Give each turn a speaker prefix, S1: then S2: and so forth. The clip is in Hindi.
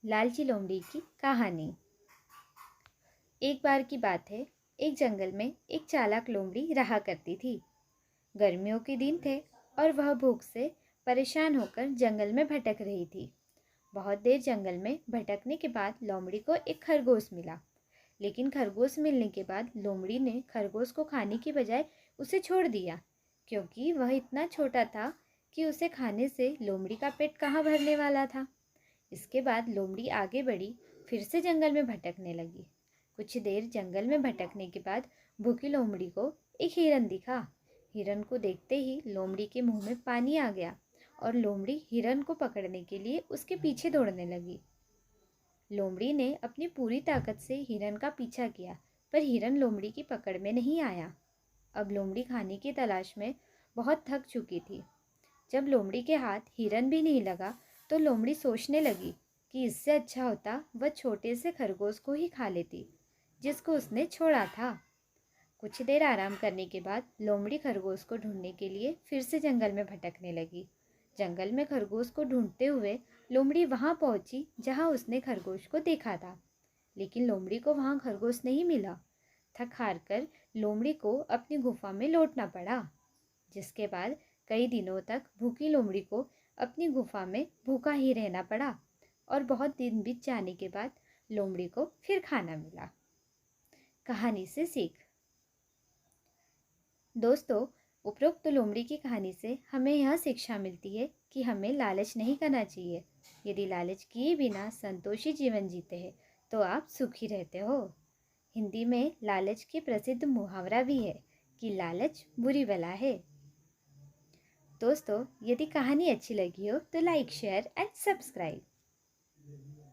S1: लालची लोमड़ी की कहानी। एक बार की बात है, एक जंगल में एक चालाक लोमड़ी रहा करती थी। गर्मियों के दिन थे और वह भूख से परेशान होकर जंगल में भटक रही थी। बहुत देर जंगल में भटकने के बाद लोमड़ी को एक खरगोश मिला। लेकिन खरगोश मिलने के बाद लोमड़ी ने खरगोश को खाने की बजाय उसे छोड़ दिया, क्योंकि वह इतना छोटा था कि उसे खाने से लोमड़ी का पेट कहाँ भरने वाला था। इसके बाद लोमड़ी आगे बढ़ी, फिर से जंगल में भटकने लगी। कुछ देर जंगल में भटकने के बाद भूखी लोमड़ी को एक हिरन दिखा। हिरन को देखते ही लोमड़ी के मुंह में पानी आ गया और लोमड़ी हिरन को पकड़ने के लिए उसके पीछे दौड़ने लगी। लोमड़ी ने अपनी पूरी ताकत से हिरन का पीछा किया, पर हिरन लोमड़ी की पकड़ में नहीं आया। अब लोमड़ी खाने की तलाश में बहुत थक चुकी थी। जब लोमड़ी के हाथ हिरन भी नहीं लगा तो लोमड़ी सोचने लगी कि इससे अच्छा होता वह छोटे से खरगोश को ही खा लेती, जिसको उसने छोड़ा था। कुछ देर आराम करने के बाद लोमड़ी खरगोश को ढूंढने के लिए फिर से जंगल में भटकने लगी। जंगल में खरगोश को ढूंढते हुए लोमड़ी वहां पहुंची जहां उसने खरगोश को देखा था, लेकिन लोमड़ी को वहां खरगोश नहीं मिला। थक हार कर लोमड़ी को अपनी गुफा में लौटना पड़ा, जिसके बाद कई दिनों तक भूखी लोमड़ी को अपनी गुफा में भूखा ही रहना पड़ा और बहुत दिन बीत जाने के बाद लोमड़ी को फिर खाना मिला। कहानी से सीख। दोस्तों, उपरोक्त लोमड़ी की कहानी से हमें यह शिक्षा मिलती है कि हमें लालच नहीं करना चाहिए। यदि लालच किए बिना संतोषी जीवन जीते हैं तो आप सुखी रहते हो। हिंदी में लालच के प्रसिद्ध मुहावरा भी है कि लालच बुरी बला है। दोस्तों, यदि कहानी अच्छी लगी हो तो लाइक, शेयर एंड सब्सक्राइब।